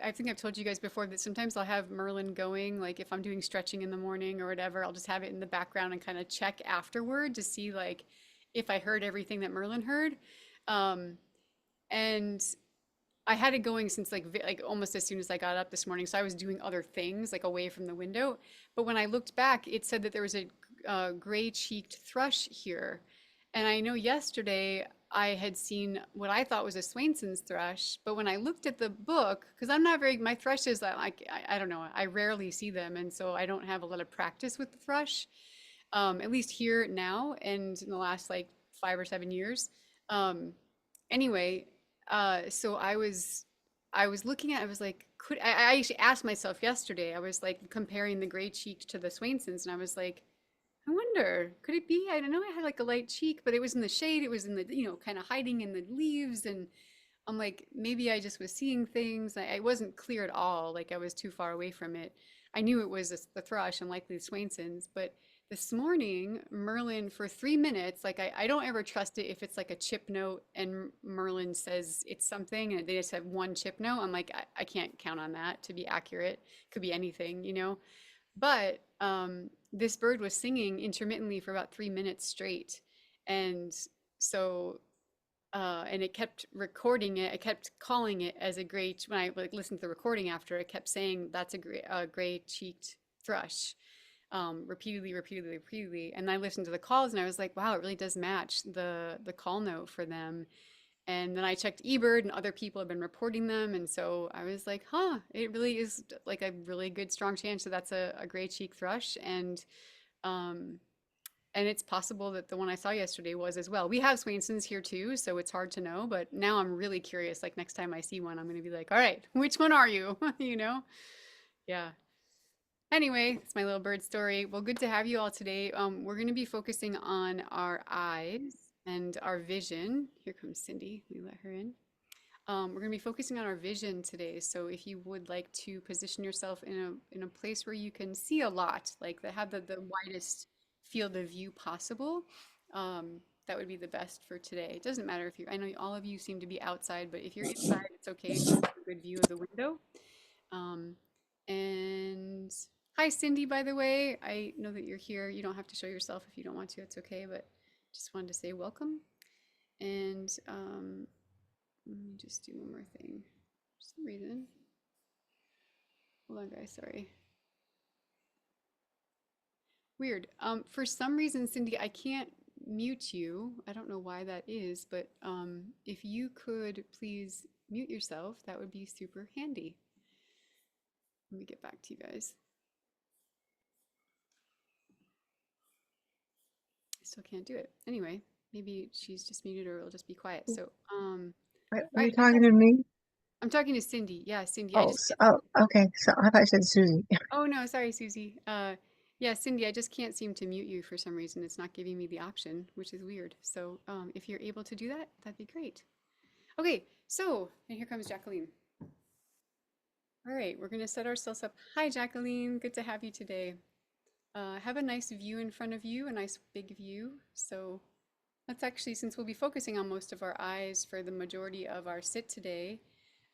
I think I've told you guys before that sometimes I'll have Merlin going, like if I'm doing stretching in the morning or whatever, I'll just have it in the background and kind of check afterward to see like if I heard everything that Merlin heard. Um, and I had it going since like almost as soon as I got up this morning. So I was doing other things like away from the window. But when I looked back, it said that there was a gray-cheeked thrush here. And I know yesterday I had seen what I thought was a Swainson's thrush, but when I looked at the book, because I'm not very, my thrushes, I don't know, I rarely see them, and so I don't have a lot of practice with the thrush, at least here now and in the last like 5 or 7 years. Um, anyway, so I was looking at, I was like, I actually asked myself yesterday, I was like comparing the gray cheek to the Swainson's, and I was like, I wonder, could it be? I don't know. I had like a light cheek, but it was in the shade. It was in the, kind of hiding in the leaves. And I'm like, maybe I just was seeing things. I wasn't clear at all. Like I was too far away from it. I knew it was the thrush and likely the Swainson's. But this morning, Merlin, for 3 minutes, like I don't ever trust it if it's like a chip note and Merlin says it's something and they just have one chip note. I'm like, I can't count on that to be accurate. Could be anything, you know? But this bird was singing intermittently for about 3 minutes straight. And so, and it kept recording it. I kept calling it as a gray, when I like listened to the recording after, it kept saying that's a gray-cheeked thrush, repeatedly, repeatedly, repeatedly. And I listened to the calls and I was like, wow, it really does match the call note for them. And then I checked eBird and other people have been reporting them. And so I was like, huh, it really is like a really good strong chance that that's a gray cheek thrush. Um, and it's possible that the one I saw yesterday was as well. We have Swainson's here too, so it's hard to know. But now I'm really curious. Like next time I see one, I'm going to be like, all right, which one are you? You know? Yeah. Anyway, it's my little bird story. Well, good to have you all today. We're going to be focusing on our eyes and our vision. Here comes Cindy. We let her in. We're going to be focusing on our vision today. So if you would like to position yourself in a place where you can see a lot, like that have the widest field of view possible, that would be the best for today. It doesn't matter if you, I know all of you seem to be outside, but if you're inside, it's okay. Just have a good view of the window. Um, and hi, Cindy, by the way. I know that you're here. You don't have to show yourself if you don't want to. It's okay, but just wanted to say welcome. And let me just do one more thing. For some reason. Hold on, guys. Sorry. Weird. For some reason, Cindy, I can't mute you. I don't know why that is, but if you could please mute yourself, that would be super handy. Let me get back to you guys. I still can't do it. Anyway, maybe she's just muted or it'll just be quiet. So, Are all right, you talking to fantastic. me? I'm talking to Cindy. Yeah, Cindy. I Oh, just can't. oh, okay. So I thought you said Susie. Oh no, sorry, Susie. Yeah, Cindy, I just can't seem to mute you for some reason. It's not giving me the option, which is weird. So, if you're able to do that, that'd be great. Okay, so, and here comes Jacqueline. All right, we're gonna set ourselves up. Hi, Jacqueline. Good to have you today. Have a nice view in front of you, a nice big view. So let's actually, since we'll be focusing on most of our eyes for the majority of our sit today,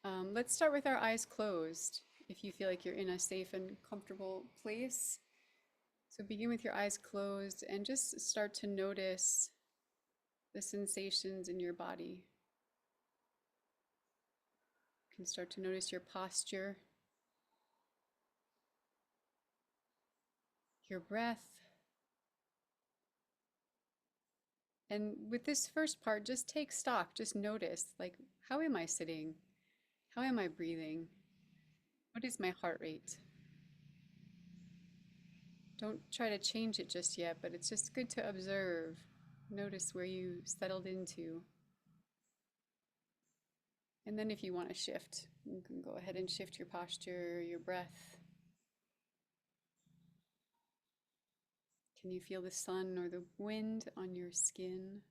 let's start with our eyes closed. If you feel like you're in a safe and comfortable place. So begin with your eyes closed and just start to notice the sensations in your body. You can start to notice your posture, your breath. And with this first part, just take stock, just notice, like, how am I sitting? How am I breathing? What is my heart rate? Don't try to change it just yet, but it's just good to observe. Notice where you settled into. And then if you want to shift, you can go ahead and shift your posture, your breath. Can you feel the sun or the wind on your skin?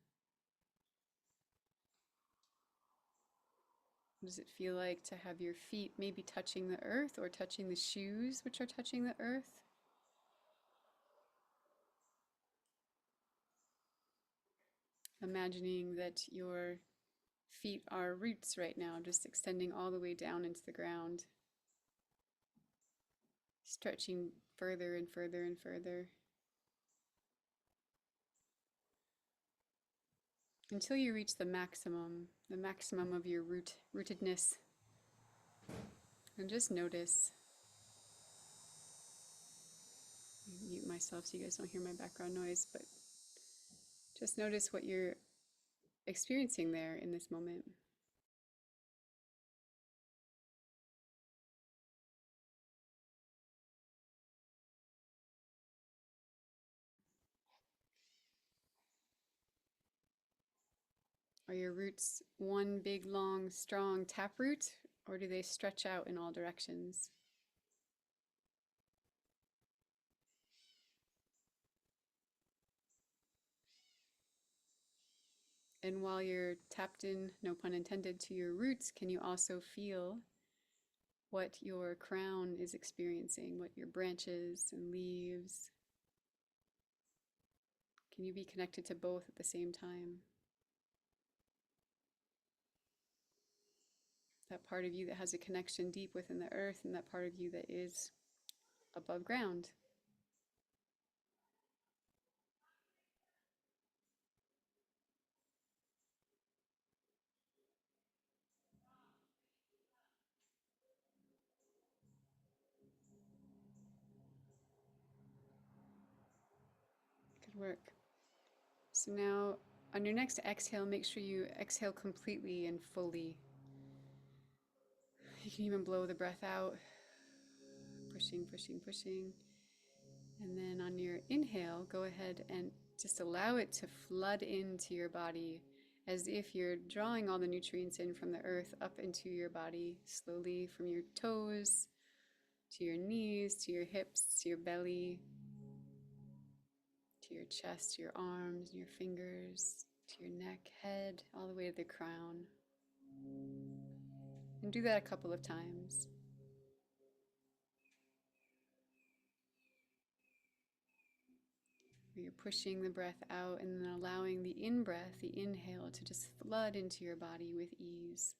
What does it feel like to have your feet maybe touching the earth or touching the shoes which are touching the earth? Imagining that your feet are roots right now, just extending all the way down into the ground. stretching further and further and further until you reach the maximum of your rootedness. And just notice. Mute myself so you guys don't hear my background noise, but just notice what you're experiencing there in this moment. Are your roots one big, long, strong taproot, or do they stretch out in all directions? And while you're tapped in, no pun intended, to your roots, can you also feel what your crown is experiencing, what your branches and leaves? Can you be connected to both at the same time? That part of you that has a connection deep within the earth, and that part of you that is above ground. Good work. So now on your next exhale, make sure you exhale completely and fully. You can even blow the breath out, pushing, pushing, pushing. And then on your inhale, go ahead and just allow it to flood into your body as if you're drawing all the nutrients in from the earth up into your body, slowly from your toes to your knees, to your hips, to your belly, to your chest, your arms, your fingers, to your neck, head, all the way to the crown. And do that a couple of times. Where you're pushing the breath out and then allowing the in-breath, the inhale, to just flood into your body with ease.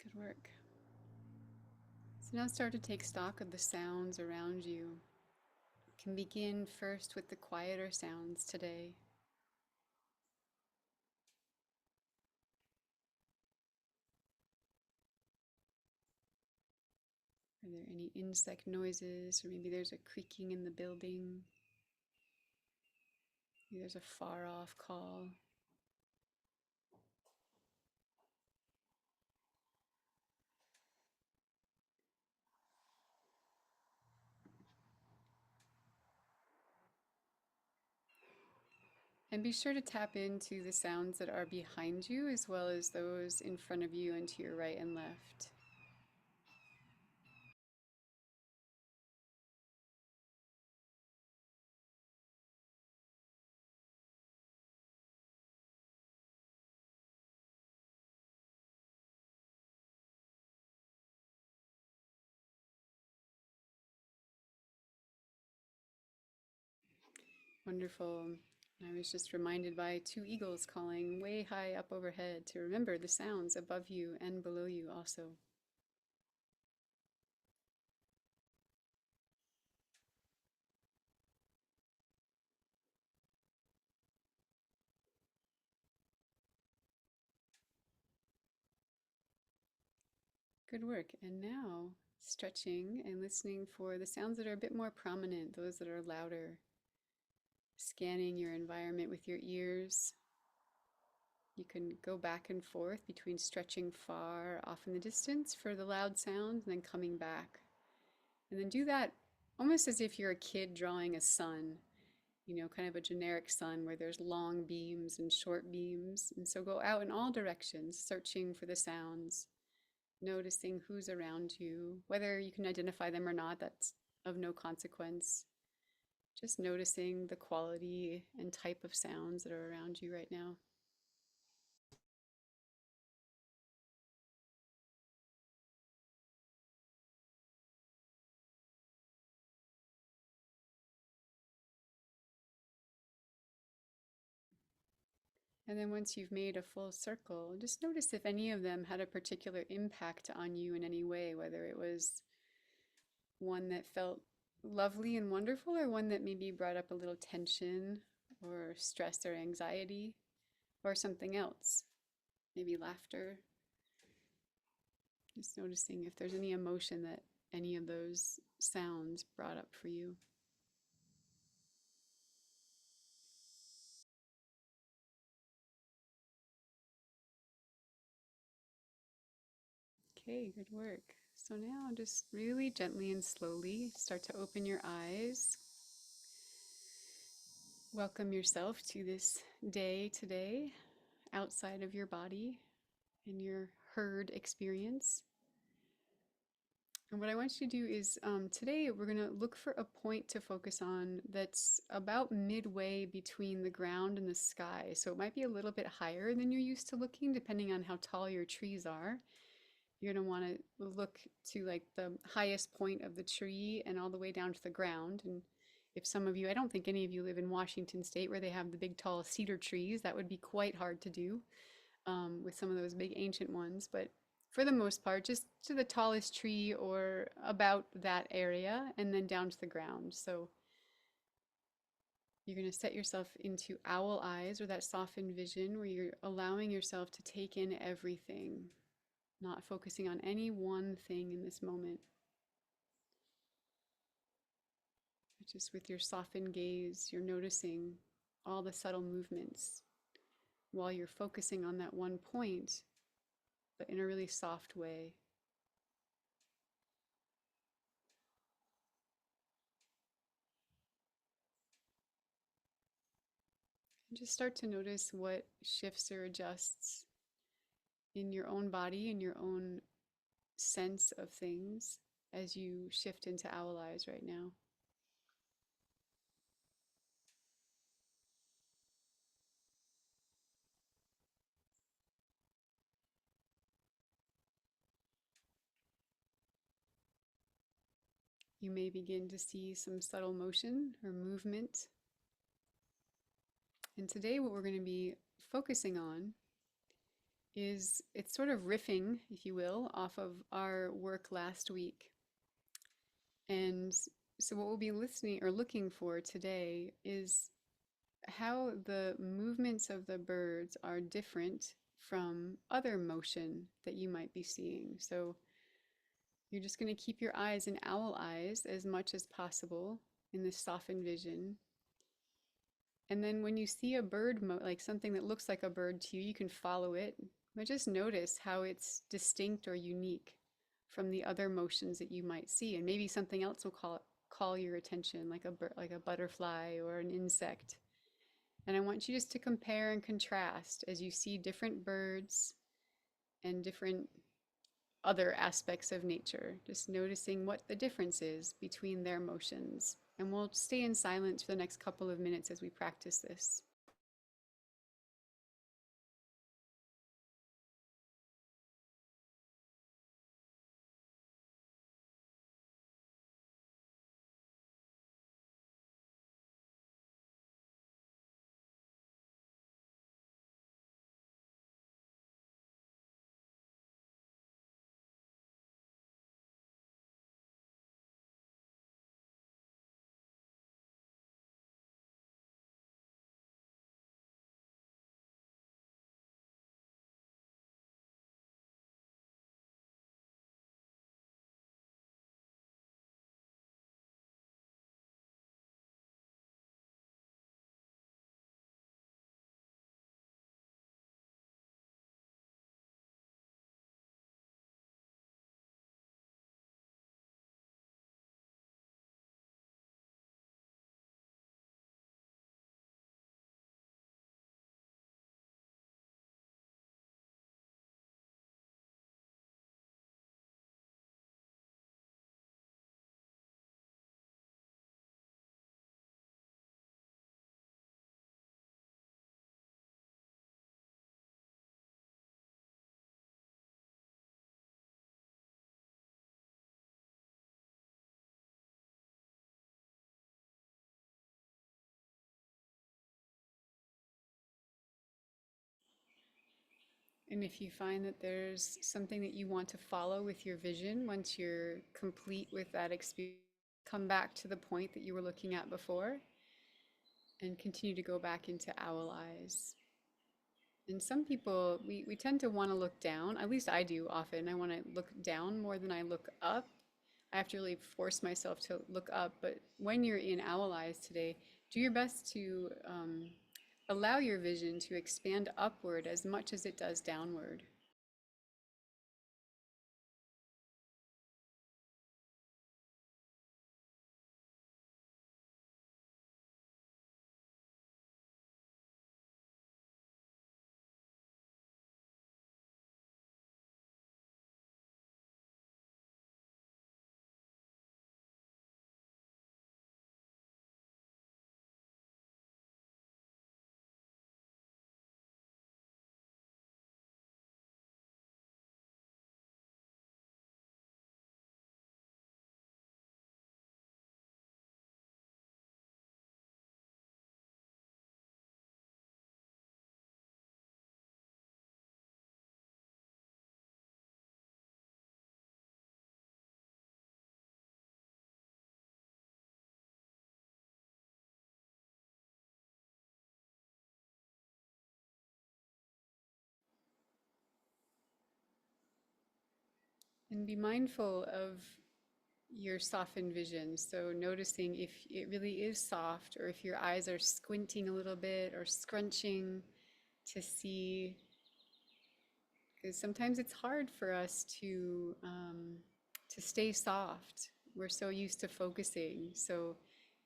Good work. So now start to take stock of the sounds around you. You can begin first with the quieter sounds today. Are there any insect noises, or maybe there's a creaking in the building? Maybe there's a far off call. And be sure to tap into the sounds that are behind you as well as those in front of you and to your right and left. Wonderful. I was just reminded by two eagles calling way high up overhead to remember the sounds above you and below you also. Good work. And now stretching and listening for the sounds that are a bit more prominent, those that are louder. Scanning your environment with your ears. You can go back and forth between stretching far off in the distance for the loud sounds and then coming back. And then do that almost as if you're a kid drawing a sun, kind of a generic sun where there's long beams and short beams. And so go out in all directions, searching for the sounds, noticing who's around you, whether you can identify them or not, that's of no consequence. Just noticing the quality and type of sounds that are around you right now. And then once you've made a full circle, just notice if any of them had a particular impact on you in any way, whether it was one that felt lovely and wonderful or one that maybe brought up a little tension or stress or anxiety or something else, maybe laughter. Just noticing if there's any emotion that any of those sounds brought up for you. Okay, good work. So now just really gently and slowly start to open your eyes. Welcome yourself to this day today outside of your body in your herd experience. And what I want you to do is today we're going to look for a point to focus on that's about midway between the ground and the sky. So it might be a little bit higher than you're used to looking, depending on how tall your trees are. You're going to want to look to like the highest point of the tree and all the way down to the ground. And if some of you, I don't think any of you live in Washington State where they have the big tall cedar trees, that would be quite hard to do with some of those big ancient ones. But for the most part, just to the tallest tree or about that area and then down to the ground. So you're going to set yourself into owl eyes or that softened vision where you're allowing yourself to take in everything, not focusing on any one thing in this moment. Just with your softened gaze, you're noticing all the subtle movements while you're focusing on that one point, but in a really soft way. And just start to notice what shifts or adjusts in your own body, in your own sense of things as you shift into owl eyes right now. You may begin to see some subtle motion or movement. And today, what we're going to be focusing on is it's sort of riffing, if you will, off of our work last week. And so, what we'll be listening or looking for today is how the movements of the birds are different from other motion that you might be seeing. So, you're just going to keep your eyes in owl eyes as much as possible in this softened vision. And then when you see a bird, like something that looks like a bird to you, you can follow it, but just notice how it's distinct or unique from the other motions that you might see. And maybe something else will call your attention, like like a butterfly or an insect. And I want you just to compare and contrast as you see different birds and different other aspects of nature, just noticing what the difference is between their motions. And we'll stay in silence for the next couple of minutes as we practice this. And if you find that there's something that you want to follow with your vision, once you're complete with that experience, come back to the point that you were looking at before and continue to go back into owl eyes. And some people, we tend to want to look down. At least I do often. I want to look down more than I look up. I have to really force myself to look up. But when you're in owl eyes today, do your best to allow your vision to expand upward as much as it does downward. And be mindful of your softened vision. So noticing if it really is soft or if your eyes are squinting a little bit or scrunching to see, because sometimes it's hard for us to stay soft. We're so used to focusing. So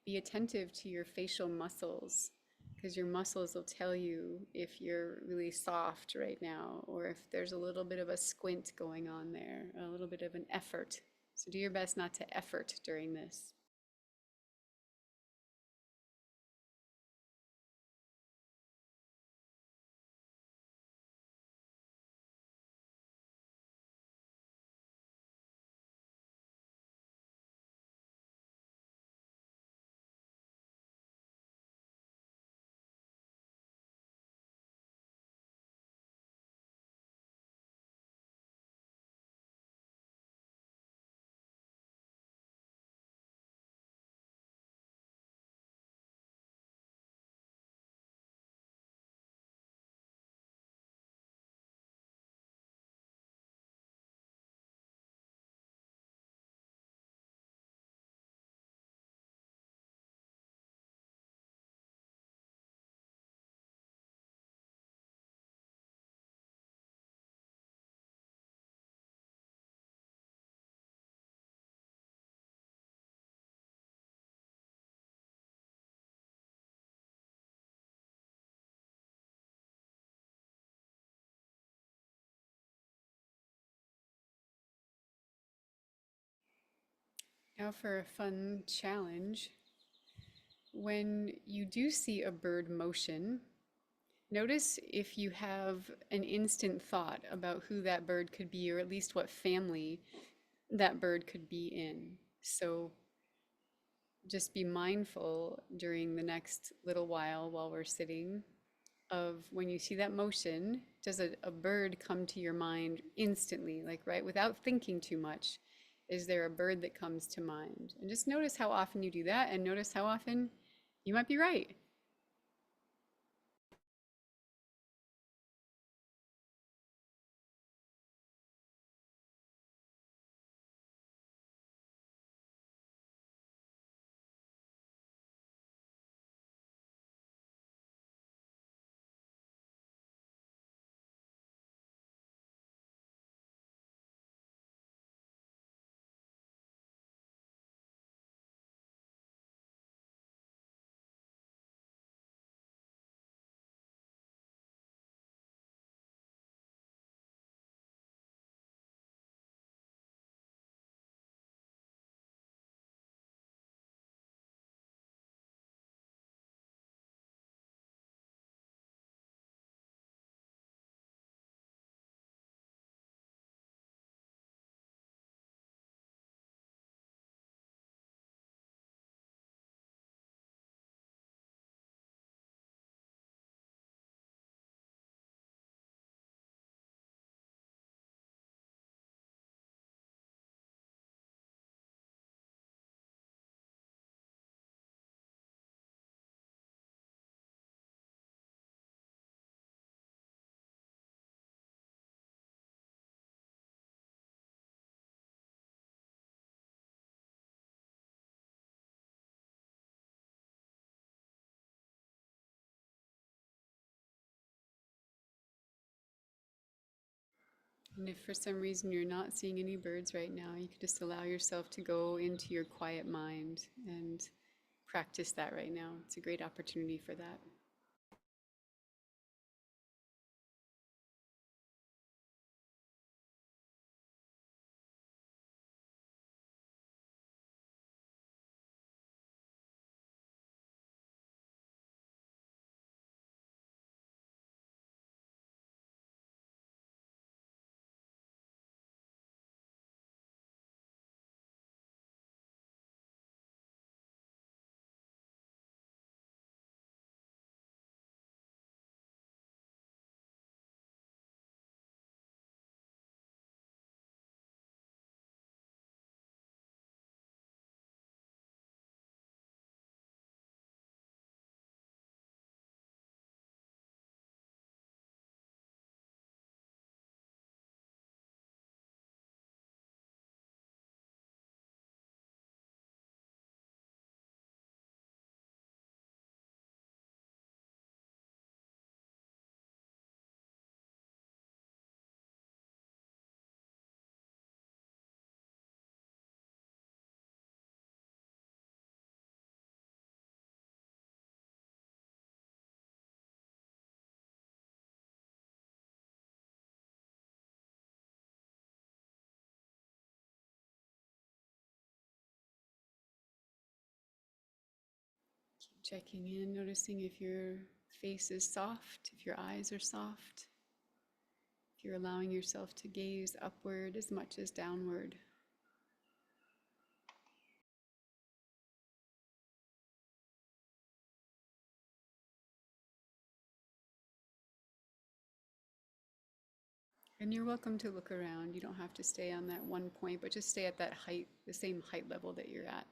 be attentive to your facial muscles because your muscles will tell you if you're really soft right now or if there's a little bit of a squint going on there, a little bit of an effort. So do your best not to effort during this. Now for a fun challenge. When you do see a bird motion, notice if you have an instant thought about who that bird could be, or at least what family that bird could be in. So just be mindful during the next little while we're sitting of when you see that motion, does a bird come to your mind instantly, like right without thinking too much? Is there a bird that comes to mind? And just notice how often you do that and notice how often you might be right. And if for some reason you're not seeing any birds right now, you could just allow yourself to go into your quiet mind and practice that right now. It's a great opportunity for that. Keep checking in, noticing if your face is soft, if your eyes are soft, if you're allowing yourself to gaze upward as much as downward. And you're welcome to look around. You don't have to stay on that one point, but just stay at that height, the same height level that you're at.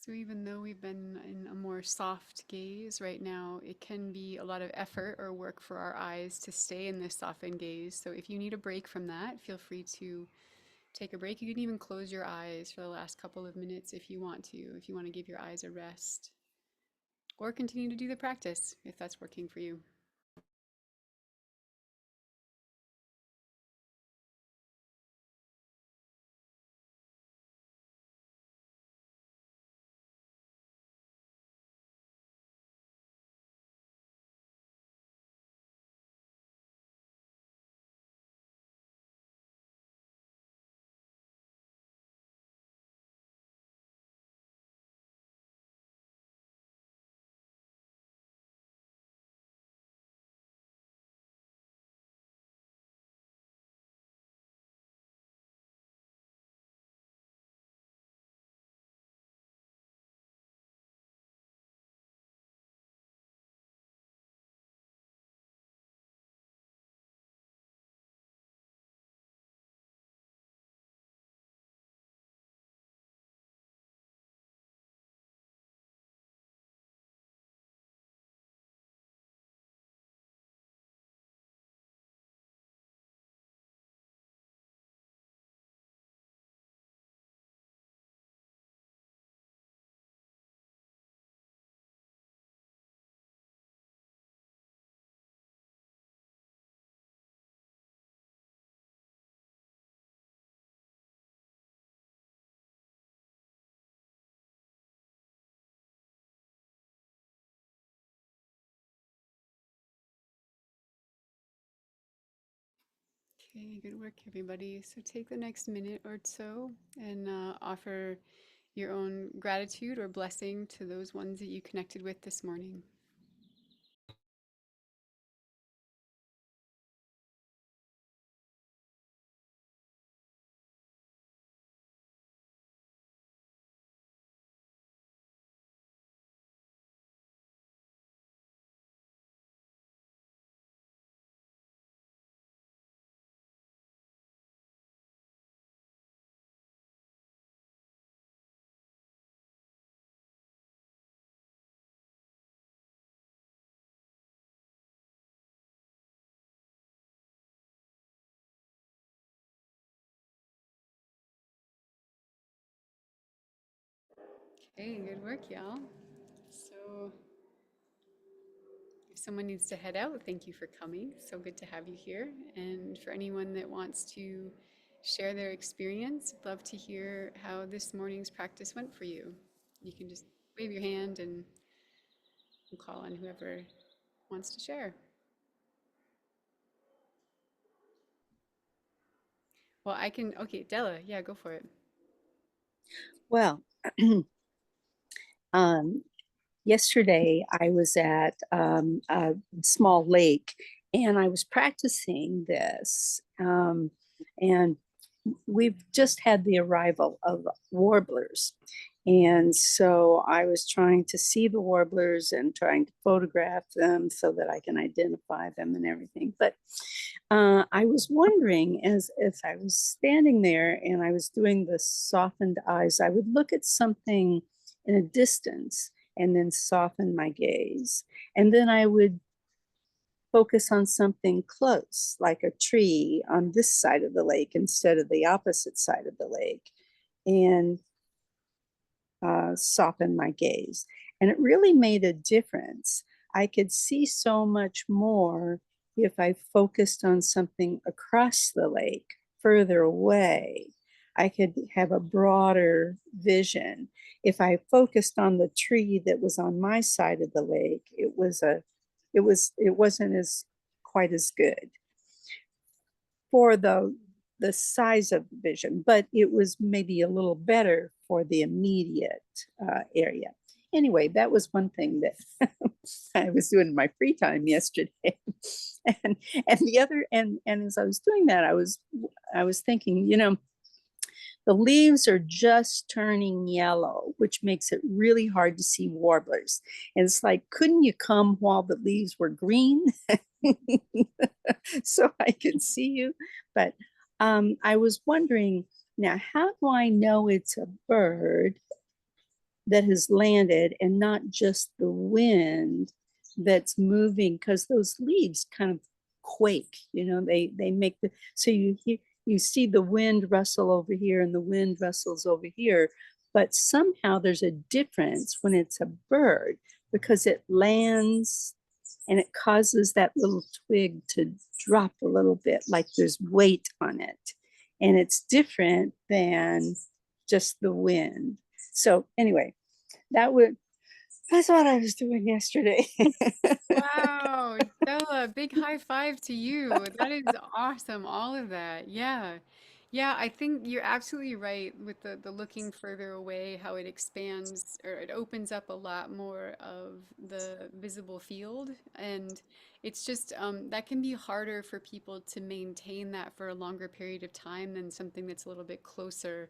So even though we've been in a more soft gaze right now, it can be a lot of effort or work for our eyes to stay in this softened gaze. So if you need a break from that, feel free to take a break. You can even close your eyes for the last couple of minutes if you want to give your eyes a rest, or continue to do the practice if that's working for you. Okay, good work, everybody. So take the next minute or so and offer your own gratitude or blessing to those ones that you connected with this morning. Okay, good work, y'all. So if someone needs to head out, thank you for coming. So good to have you here. And for anyone that wants to share their experience, love to hear how this morning's practice went for you. You can just wave your hand and we'll call on whoever wants to share. Well, I can, okay, Della, yeah, go for it. Well, um, yesterday I was at a small lake and I was practicing this. And we've just had the arrival of warblers. And so I was trying to see the warblers and trying to photograph them so that I can identify them and everything. But I was wondering, as I was standing there and I was doing the softened eyes, I would look at something in a distance and then soften my gaze. And then I would focus on something close, like a tree on this side of the lake instead of the opposite side of the lake, and soften my gaze. And it really made a difference. I could see so much more if I focused on something across the lake, further away. I could have a broader vision. If I focused on the tree that was on my side of the lake, it wasn't as quite as good for the size of the vision, but it was maybe a little better for the immediate area. Anyway, that was one thing that I was doing in my free time yesterday. and the other, and as I was doing that, I was thinking, you know, the leaves are just turning yellow, which makes it really hard to see warblers. And it's like, couldn't you come while the leaves were green? So I could see you. But I was wondering, now, how do I know it's a bird that has landed and not just the wind that's moving? Because those leaves kind of quake, you know, they make the, so you see the wind rustle over here and the wind rustles over here, but somehow there's a difference when it's a bird because it lands and it causes that little twig to drop a little bit, like there's weight on it. And it's different than just the wind. So anyway, that's what I was doing yesterday. Wow, Della, big high five to you. That is awesome, all of that. Yeah. Yeah, I think you're absolutely right with the looking further away, how it expands or it opens up a lot more of the visible field. And it's just that can be harder for people to maintain that for a longer period of time than something that's a little bit closer.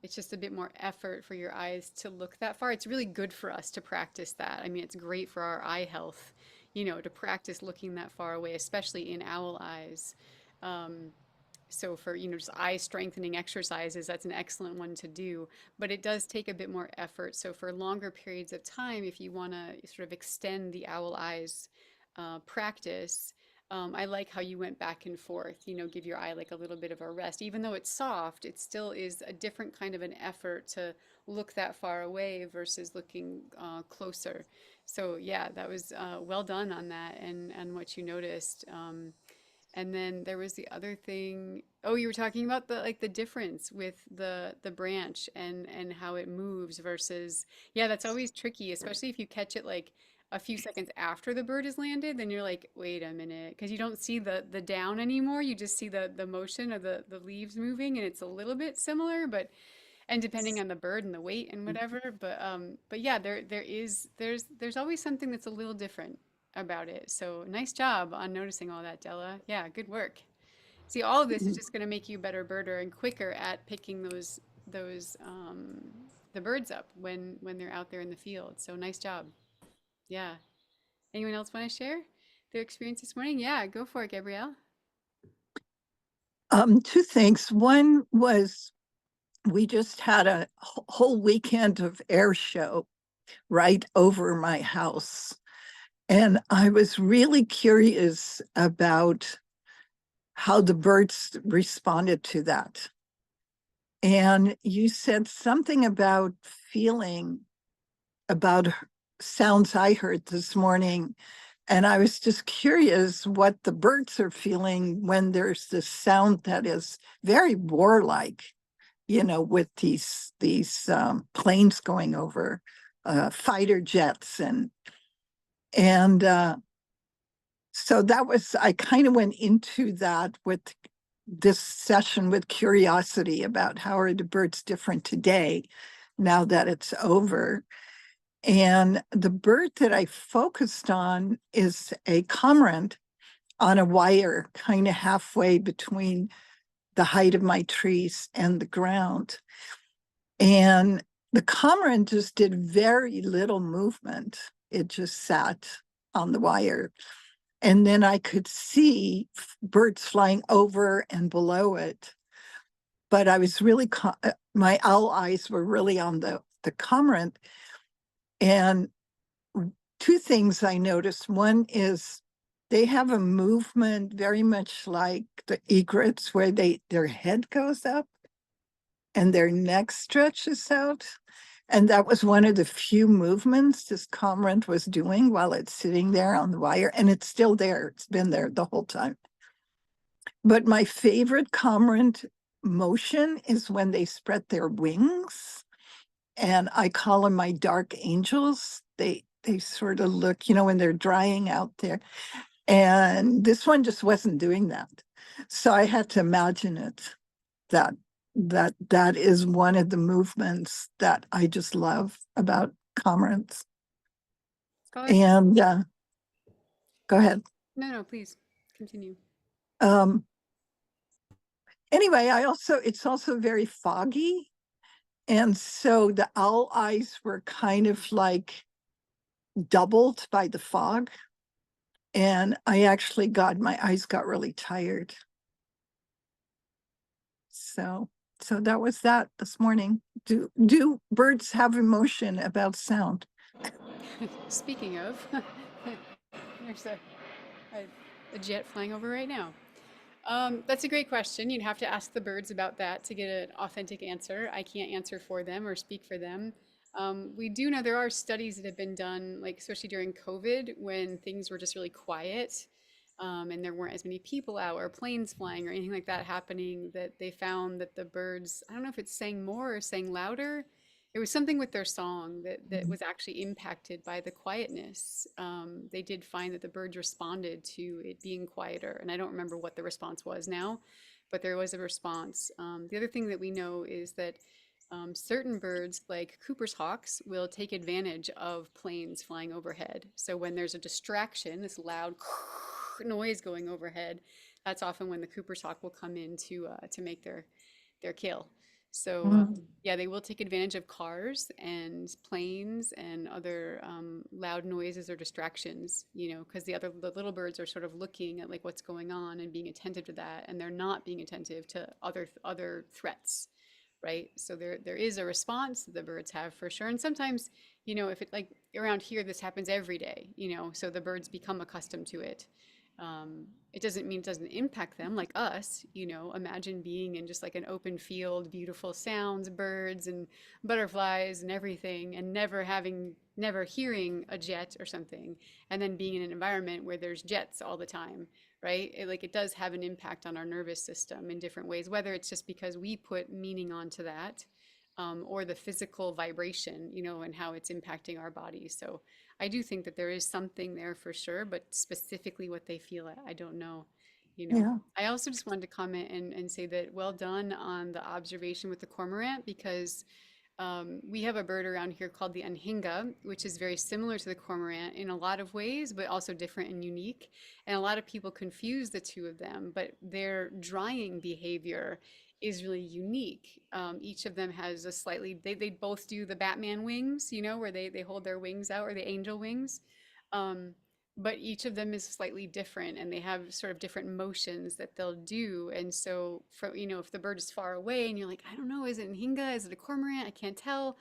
It's just a bit more effort for your eyes to look that far. It's really good for us to practice that. I mean, it's great for our eye health, you know, to practice looking that far away, especially in owl eyes. Um, so for, you know, just eye strengthening exercises, that's an excellent one to do, but it does take a bit more effort. So for longer periods of time, if you want to sort of extend the owl eyes practice, I like how you went back and forth, you know, give your eye like a little bit of a rest. Even though it's soft, it still is a different kind of an effort to look that far away versus looking closer. So yeah, that was well done on that and what you noticed. And then there was the other thing. Oh, you were talking about the like the difference with the branch and how it moves versus yeah, that's always tricky, especially if you catch it like a few seconds after the bird has landed, then you're like, wait a minute, because you don't see the down anymore. You just see the motion of the leaves moving, and it's a little bit similar, but and depending on the bird and the weight and whatever. But yeah, there's always something that's a little different about it. So nice job on noticing all that, Della. Yeah, good work. See, all of this is just going to make you a better birder and quicker at picking those the birds up when they're out there in the field. So nice job. Yeah. Anyone else want to share their experience this morning? Yeah, go for it, Gabrielle. Two things. One was we just had a whole weekend of air show right over my house. And I was really curious about how the birds responded to that. And you said something about feeling about sounds I heard this morning. And I was just curious what the birds are feeling when there's this sound that is very warlike, with these planes going over, fighter jets, and so that was, I kind of went into that with this session with curiosity about how are the birds different today now that it's over. And the bird that I focused on is a cormorant on a wire, kind of halfway between the height of my trees and the ground. And the cormorant just did very little movement. It just sat on the wire. And then I could see birds flying over and below it. But I was really, my owl eyes were really on the cormorant. And two things I noticed. One is they have a movement very much like the egrets, where their head goes up and their neck stretches out. And that was one of the few movements this cormorant was doing while it's sitting there on the wire. And it's still there. It's been there the whole time. But my favorite cormorant motion is when they spread their wings. And I call them my dark angels. They sort of look, when they're drying out there. And this one just wasn't doing that. So I had to imagine it, that is one of the movements that I just love about cormorants. And go ahead. No, please continue. Anyway, it's also very foggy. And so the owl eyes were kind of like doubled by the fog. And my eyes got really tired. So that was that this morning. Do birds have emotion about sound? Speaking of, there's a jet flying over right now. That's a great question. You'd have to ask the birds about that to get an authentic answer. I can't answer for them or speak for them. We do know there are studies that have been done, like especially during COVID when things were just really quiet, and there weren't as many people out or planes flying or anything like that happening, that they found that the birds, I don't know if it's sang more or sang louder. It was something with their song that was actually impacted by the quietness. They did find that the birds responded to it being quieter, and I don't remember what the response was now, but there was a response. The other thing that we know is that certain birds, like Cooper's hawks, will take advantage of planes flying overhead. So when there's a distraction, this loud noise going overhead, that's often when the Cooper's hawk will come in to make their kill. So yeah, they will take advantage of cars and planes and other loud noises or distractions, because the little birds are sort of looking at like what's going on and being attentive to that, and they're not being attentive to other threats, right? So there is a response that the birds have for sure. And sometimes, if it like around here, this happens every day, so the birds become accustomed to it. It doesn't mean it doesn't impact them like us, imagine being in just like an open field, beautiful sounds, birds and butterflies and everything, and never hearing a jet or something, and then being in an environment where there's jets all the time, right? It does have an impact on our nervous system in different ways, whether it's just because we put meaning onto that, or the physical vibration, you know, and how it's impacting our bodies. So I do think that there is something there for sure, but specifically what they feel, I don't know, you know. Yeah. I also just wanted to comment and say that well done on the observation with the cormorant, because we have a bird around here called the anhinga, which is very similar to the cormorant in a lot of ways, but also different and unique. And a lot of people confuse the two of them, but their drying behavior is really unique. Each of them has a slightly, they both do the Batman wings, you know, where they hold their wings out, or the angel wings. Um, but each of them is slightly different, and they have sort of different motions that they'll do. And so, for, you know, if the bird is far away and you're like, I don't know, is it an hinga? Is it a cormorant? I can't tell.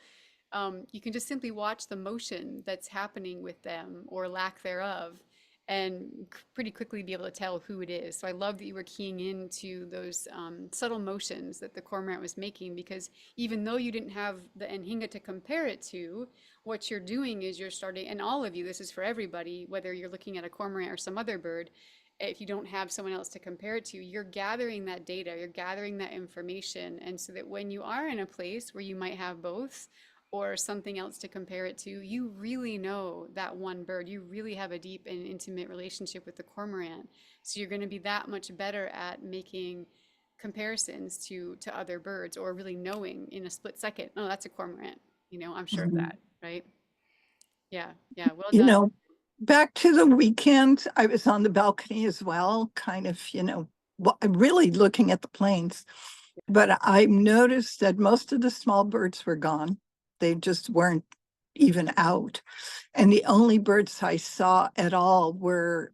You can just simply watch the motion that's happening with them, or lack thereof, and pretty quickly be able to tell who it is. So I love that you were keying into those subtle motions that the cormorant was making, because even though you didn't have the anhinga to compare it to, what you're doing is you're starting, and all of you, this is for everybody, whether you're looking at a cormorant or some other bird, if you don't have someone else to compare it to, you're gathering that data, you're gathering that information. And so that when you are in a place where you might have both, or something else to compare it to, you really know that one bird. You really have a deep and intimate relationship with the cormorant. So you're going to be that much better at making comparisons to other birds, or really knowing in a split second, oh, that's a cormorant. You know, I'm sure of Mhm. that, right? Yeah, yeah, well You done. know, back to the weekend, I was on the balcony as well, kind of, really looking at the planes. But I noticed that most of the small birds were gone. They just weren't even out. And the only birds I saw at all were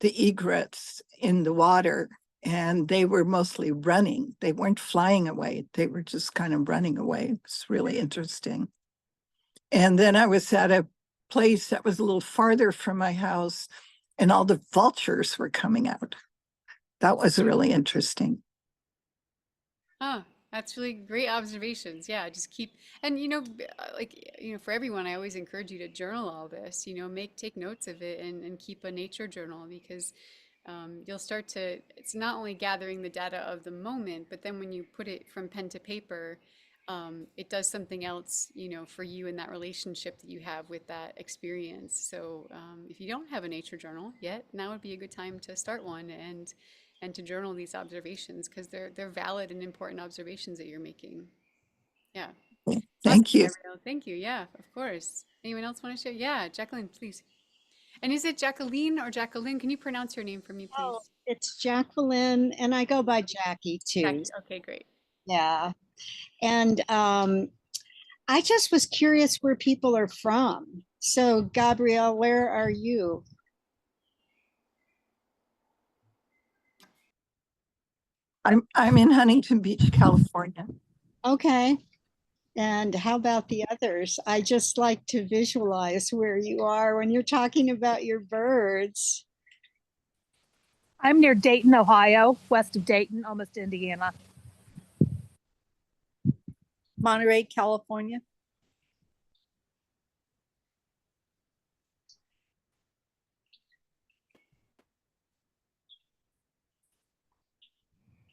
the egrets in the water. And they were mostly running. They weren't flying away. They were just kind of running away. It's really interesting. And then I was at a place that was a little farther from my house, and all the vultures were coming out. That was really interesting. Ah, that's really great observations. Yeah, just keep, and you know, like, you know, for everyone, I always encourage you to journal all this, you know, take notes of it, and keep a nature journal, because you'll start to, it's not only gathering the data of the moment, but then when you put it from pen to paper, it does something else, you know, for you in that relationship that you have with that experience. So if you don't have a nature journal yet, now would be a good time to start one, and to journal these observations, because they're valid and important observations that you're making. Yeah. Awesome, Thank you. Gabrielle. Thank you. Yeah, of course. Anyone else want to share? Yeah, Jacqueline, please. And is it Jacqueline or Jacqueline? Can you pronounce your name for me, Oh, please? it's Jacqueline, and I go by Jackie too. Jackie. Okay, great. Yeah. And I just was curious where people are from. So, Gabrielle, where are you? I'm in Huntington Beach, California. Okay. And how about the others? I just like to visualize where you are when you're talking about your birds. I'm near Dayton, Ohio, west of Dayton, almost Indiana. Monterey, California.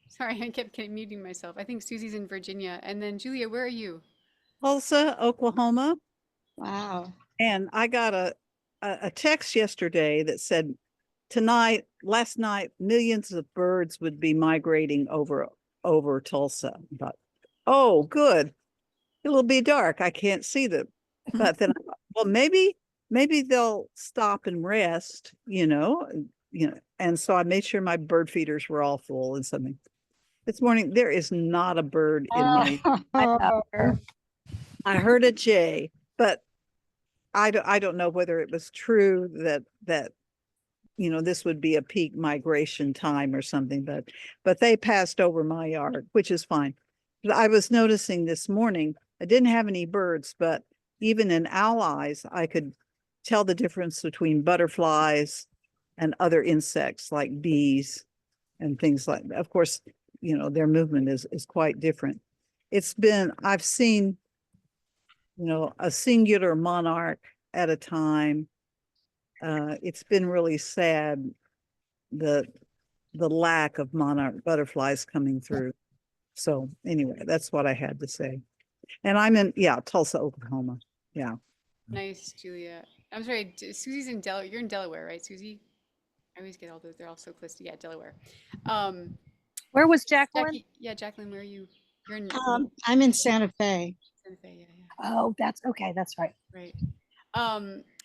Sorry, I kept muting myself. I think Susie's in Virginia. And then Julia, where are you? Tulsa, Oklahoma. Wow. And I got a text yesterday that said last night, millions of birds would be migrating over Tulsa. I thought, oh, good. It'll be dark. I can't see them. But then I thought, well, maybe they'll stop and rest, And so I made sure my bird feeders were all full and something. This morning, there is not a bird in my. I heard a jay, but I don't know whether it was true that this would be a peak migration time or something, but they passed over my yard, which is fine. But I was noticing this morning, I didn't have any birds, but even in owl eyes, I could tell the difference between butterflies and other insects like bees and things like that. Of course, their movement is quite different. I've seen a singular monarch at a time. It's been really sad, the lack of monarch butterflies coming through. So anyway, that's what I had to say. And I'm in, yeah, Tulsa, Oklahoma. Yeah. Nice, Julia. I'm sorry, Susie's in Delaware. You're in Delaware, right, Susie? I always get all those. They're all so close to, yeah, Delaware. Um, Where was Jacqueline? Jackie, yeah, Jacqueline, where are you? You're in I'm in Santa Fe. Santa Fe, yeah, yeah, Oh, that's okay. That's right. right.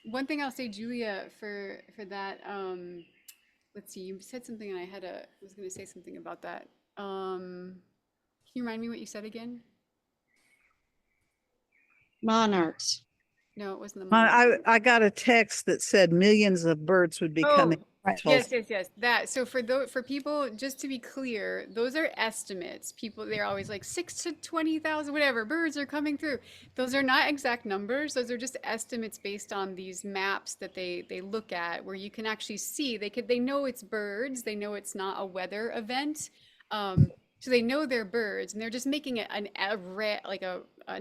One thing I'll say, Julia, for that, let's see, you said something and I was gonna say something about that. Can you remind me what you said again? Monarchs. No, it wasn't the monarch. I got a text that said millions of birds would be coming. Oh, Right. to yes, Tulsa. yes. That. So for people, just to be clear, those are estimates. People, they're always like 6 to 20,000, whatever, birds are coming through. Those are not exact numbers. Those are just estimates based on these maps that they look at, where you can actually see. They know it's birds. They know it's not a weather event. So they know they're birds, and they're just making it an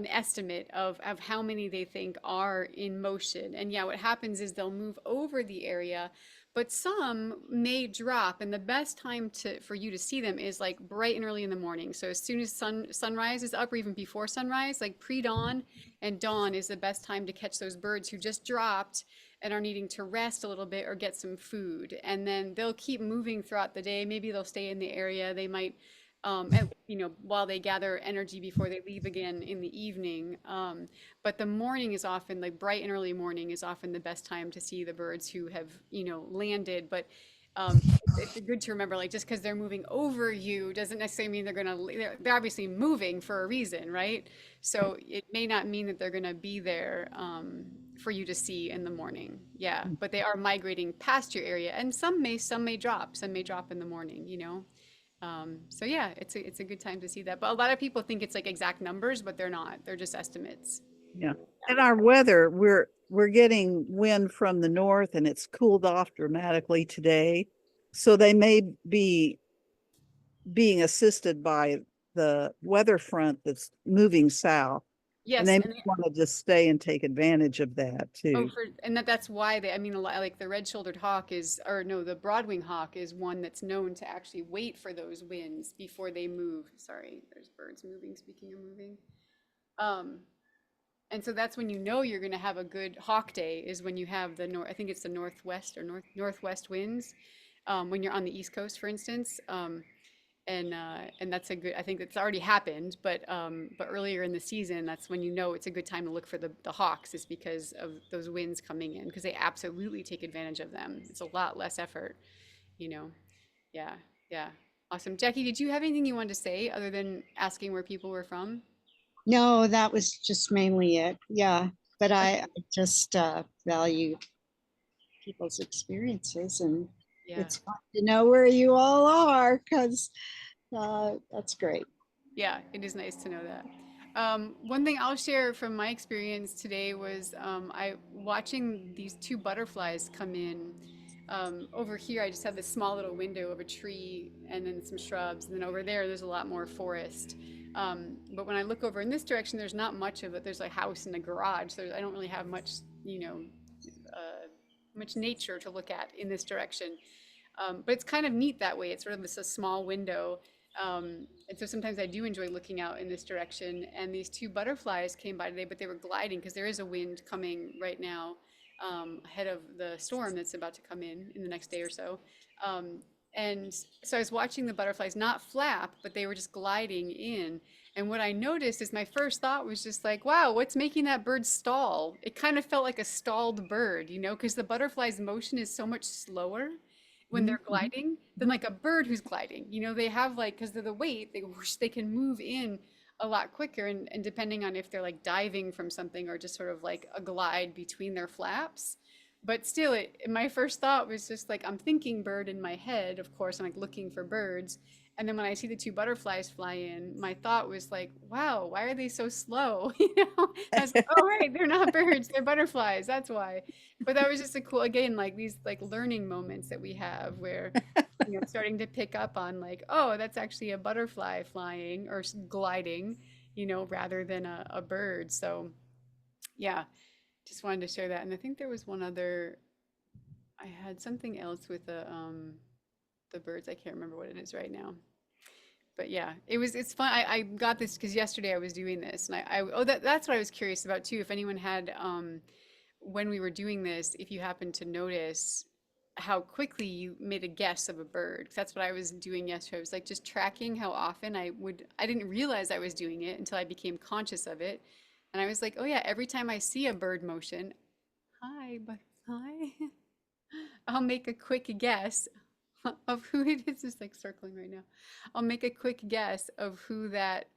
estimate of how many they think are in motion. And yeah, what happens is they'll move over the area, but some may drop. And the best time for you to see them is like bright and early in the morning. So as soon as sunrise is up, or even before sunrise, like pre-dawn and dawn is the best time to catch those birds who just dropped and are needing to rest a little bit or get some food. And then they'll keep moving throughout the day. Maybe they'll stay in the area. They might while they gather energy before they leave again in the evening. But the morning is often, like bright and early morning is often the best time to see the birds who have, landed. But it's good to remember, like, just because they're moving over you doesn't necessarily mean they're obviously moving for a reason, right? So it may not mean that they're going to be there for you to see in the morning. Yeah, but they are migrating past your area, and some may drop in the morning. So yeah, it's a good time to see that. But a lot of people think it's like exact numbers, but they're not. They're just estimates. Yeah. And our weather, we're getting wind from the north and it's cooled off dramatically today. So they may be being assisted by the weather front that's moving south. And Yes, they and want to just stay and take advantage of that too. that's why I mean, a lot, like the red-shouldered hawk or no, the broadwing hawk is one that's known to actually wait for those winds before they move. Sorry, there's birds moving. Speaking of moving, um, and so that's when you're going to have a good hawk day, is when you have I think it's the northwest or northwest winds, when you're on the East Coast, for instance. And that's a good, I think it's already happened, but earlier in the season, that's when it's a good time to look for the hawks, is because of those winds coming in, because they absolutely take advantage of them. It's a lot less effort, you know. Yeah, yeah. Awesome. Jackie, did you have anything you wanted to say other than asking where people were from? No, that was just mainly it. Yeah. But I just value people's experiences, and Yeah. it's fun to know where you all are, because that's great. Yeah, it is nice to know that. One thing I'll share from my experience today was I watching these two butterflies come in. Over here, I just have this small little window of a tree and then some shrubs. And then over there's a lot more forest. But when I look over in this direction, there's not much of it. There's a house and a garage. So I don't really have much, much nature to look at in this direction. But it's kind of neat that way. It's sort of a small window. And so sometimes I do enjoy looking out in this direction. And these two butterflies came by today, but they were gliding because there is a wind coming right now, ahead of the storm that's about to come in the next day or so. And so I was watching the butterflies not flap, but they were just gliding in. And what I noticed is, my first thought was just like, wow, what's making that bird stall? It kind of felt like a stalled bird, because the butterfly's motion is so much slower when they're gliding than like a bird who's gliding. They have, like, because of the weight, they can move in a lot quicker, and depending on if they're like diving from something or just sort of like a glide between their flaps. But still, my first thought was just like, I'm thinking bird in my head, of course, I'm like looking for birds. And then when I see the two butterflies fly in, my thought was like, wow, why are they so slow? I was like, oh, right, they're not birds, they're butterflies. That's why. But that was just a cool, again, like these like learning moments that we have where, starting to pick up on like, oh, that's actually a butterfly flying or gliding, rather than a bird. So yeah, just wanted to share that. And I think there was one other, I had something else with the birds. I can't remember what it is right now. But yeah, it's fun. I got this because yesterday I was doing this and that's what I was curious about too. If anyone had when we were doing this, if you happened to notice how quickly you made a guess of a bird. 'Cause that's what I was doing yesterday. I was like just tracking how often I didn't realize I was doing it until I became conscious of it. And I was like, oh yeah, every time I see a bird motion, hi, butterfly, I'll make a quick guess of who it is. It's like circling right now. I'll make a quick guess of who that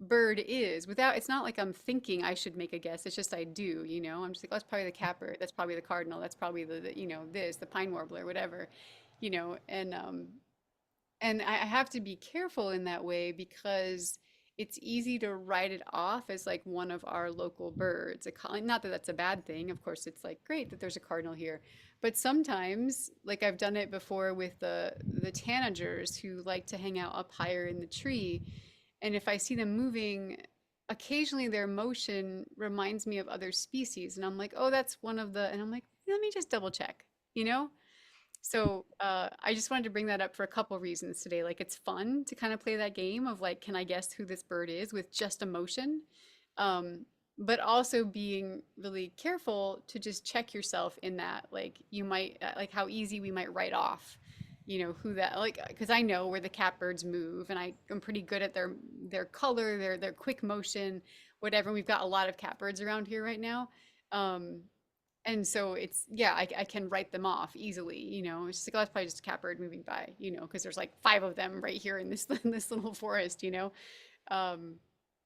bird is without, it's not like I'm thinking I should make a guess. It's just I do, you know. I'm just like, oh, that's probably the catbird. That's probably the cardinal. That's probably you know, the pine warbler, whatever, you know. And I have to be careful in that way because it's easy to write it off as like one of our local birds. Not that that's a bad thing. Of course, it's like great that there's a cardinal here. But sometimes, like I've done it before with the tanagers who like to hang out up higher in the tree. And if I see them moving, occasionally their motion reminds me of other species. And I'm like, oh, that's one of the, and I'm like, let me just double check, you know? So I just wanted to bring that up for a couple reasons today. Like it's fun to kind of play that game of like, can I guess who this bird is with just emotion? But also being really careful to just check yourself in that. Like you might, like how easy we might write off, you know, who that, like, because I know where the catbirds move and I'm pretty good at their color, their quick motion, whatever. And we've got a lot of catbirds around here right now. And so it's, yeah, I can write them off easily, you know. It's just like, oh, that's probably just a catbird moving by, you know, because there's like 5 of them right here in this in this little forest, you know. Um,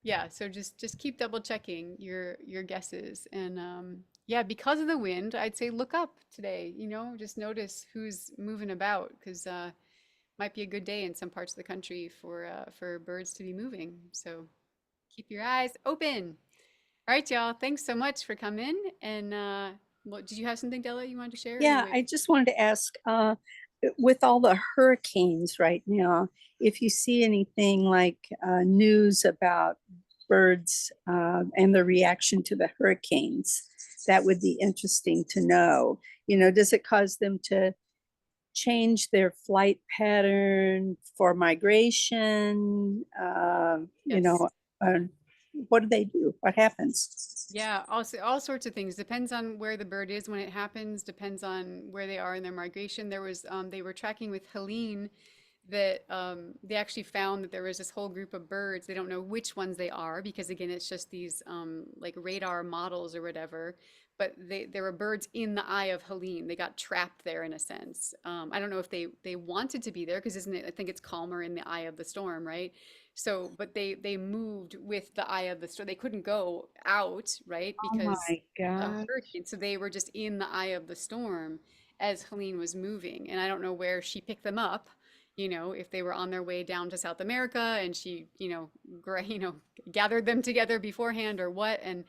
yeah, so just keep double checking your guesses. And yeah, because of the wind, I'd say look up today, you know, just notice who's moving about because might be a good day in some parts of the country for birds to be moving. So keep your eyes open. All right, y'all. Thanks so much for coming. And did you have something, Della, you wanted to share? Or you Yeah, wait? I just wanted to ask, with all the hurricanes right now, if you see anything like news about birds and the reaction to the hurricanes, that would be interesting to know. You know, does it cause them to change their flight pattern for migration? You Yes. know, what do they do? What happens? Yeah, also all sorts of things. Depends on where the bird is when it happens, depends on where they are in their migration. There was they were tracking with Helene that they actually found that there was this whole group of birds. They don't know which ones they are because again, it's just these like radar models or whatever. But there were birds in the eye of Helene. They got trapped there in a sense. I don't know if they wanted to be there because isn't it? I think it's calmer in the eye of the storm, right? So, but they moved with the eye of the storm. They couldn't go out, right? Oh Because my of God. hurricane. So they were just in the eye of the storm as Helene was moving. And I don't know where she picked them up, you know, if they were on their way down to South America and she, you know, gathered them together beforehand or what. And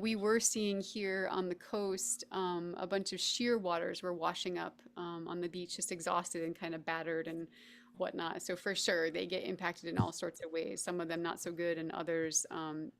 we were seeing here on the coast a bunch of shearwaters were washing up on the beach, just exhausted and kind of battered and whatnot. So for sure, they get impacted in all sorts of ways. Some of them not so good, and others,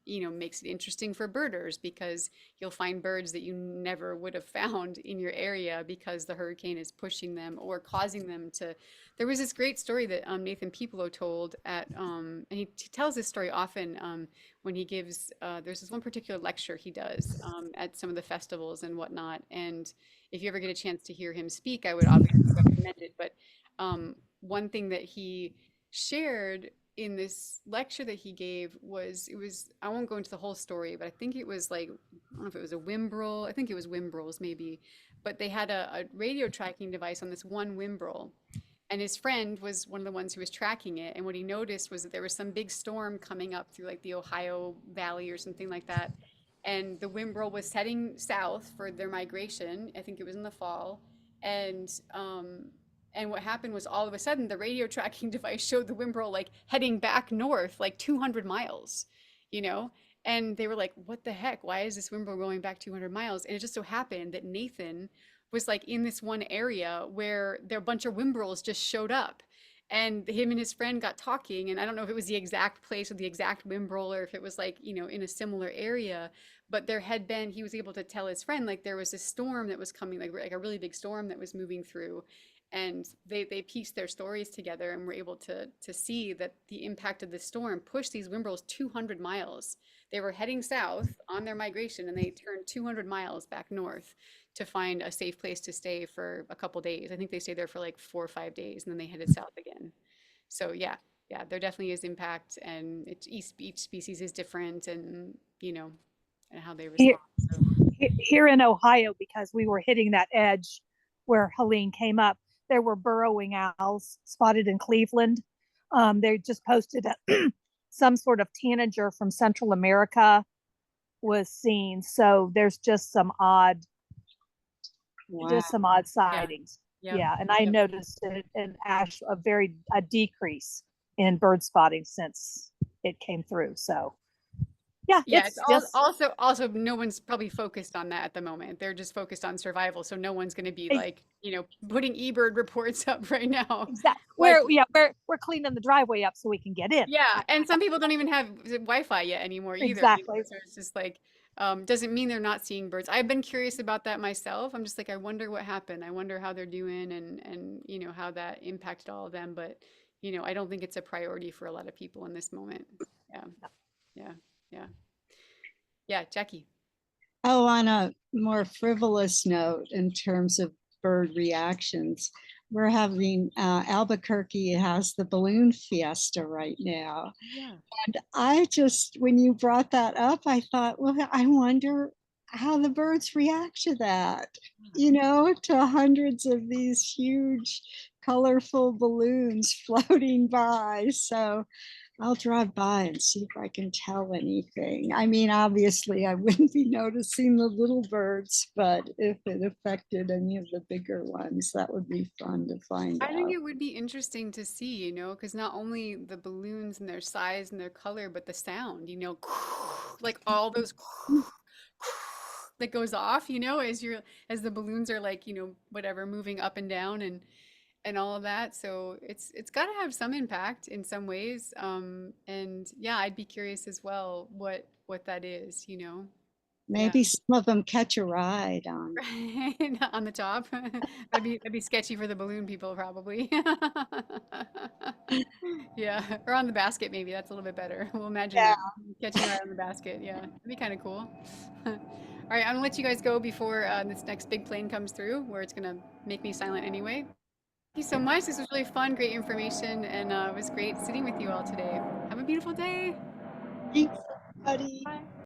you know, makes it interesting for birders because you'll find birds that you never would have found in your area because the hurricane is pushing them or causing them to. There was this great story that Nathan Pipolo told at, and he tells this story often when he gives. There's this one particular lecture he does at some of the festivals and whatnot. And if you ever get a chance to hear him speak, I would obviously recommend it. But one thing that he shared in this lecture that he gave was I won't go into the whole story, but I think it was like, I don't know if it was a Wimbrel, I think it was Wimbrels maybe, but they had a radio tracking device on this one Wimbrel. And his friend was one of the ones who was tracking it. And what he noticed was that there was some big storm coming up through like the Ohio Valley or something like that. And the Wimbrel was heading south for their migration. I think it was in the fall. And and what happened was all of a sudden the radio tracking device showed the Wimbrel like heading back north like 200 miles, you know? And they were like, what the heck? Why is this Wimbrel going back 200 miles? And it just so happened that Nathan was like in this one area where there a bunch of Wimbrels just showed up. And him and his friend got talking, and I don't know if it was the exact place or the exact Wimbrel or if it was like, you know, in a similar area, but there had been, he was able to tell his friend like there was a storm that was coming, like a really big storm that was moving through. and they pieced their stories together and were able to see that the impact of the storm pushed these Wimbrels 200 miles. They were heading south on their migration, and they turned 200 miles back north to find a safe place to stay for a couple days. I think they stayed there for like 4 or 5 days, and then they headed south again. So yeah, yeah, there definitely is impact, and each species is different, and and how they Here, respond. So here in Ohio, because we were hitting that edge where Helene came up, there were burrowing owls spotted in Cleveland. They just posted some sort of tanager from Central America was seen. So there's Wow. just some odd yeah, sightings. yep, Yeah, and I yep. noticed a decrease in bird spotting since it came through. So yeah, Yeah, it's it's just also no one's probably focused on that at the moment. They're just focused on survival. So no one's going to be like, putting eBird reports up right now. exactly Like, we're cleaning the driveway up so we can get in. yeah, and some people don't even have Wi-Fi yet anymore either. Exactly. So it's just like, doesn't mean they're not seeing birds. I've been curious about that myself. I'm just like, I wonder what happened. I wonder how they're doing, and how that impacted all of them. But I don't think it's a priority for a lot of people in this moment. Yeah, yeah, yeah, yeah. Jackie. Oh, on a more frivolous note, in terms of bird reactions, we're having Albuquerque has the balloon fiesta right now. Yeah. And I just, when you brought that up, I thought, well, I wonder how the birds react to that, to hundreds of these huge, colorful balloons floating by. So I'll drive by and see if I can tell anything. I mean, obviously, I wouldn't be noticing the little birds, but if it affected any of the bigger ones, that would be fun to find I think out. it would be interesting to see, because not only the balloons and their size and their color, but the sound, like all those that goes off, as the balloons are like, whatever, moving up and down and all of that. So it's got to have some impact in some ways. And yeah, I'd be curious as well what that is. Yeah. Maybe some of them catch a ride on. Right, on the top. That'd be sketchy for the balloon people probably. Yeah, or on the basket maybe. That's a little bit better. We'll imagine Yeah. that. Catching right on the basket. Yeah, that'd be kind of cool. All right, I'm gonna let you guys go before this next big plane comes through, where it's gonna make me silent anyway. Thank you so much. This was really fun, great information, and it was great sitting with you all today. Have a beautiful day. Thanks, everybody. Bye.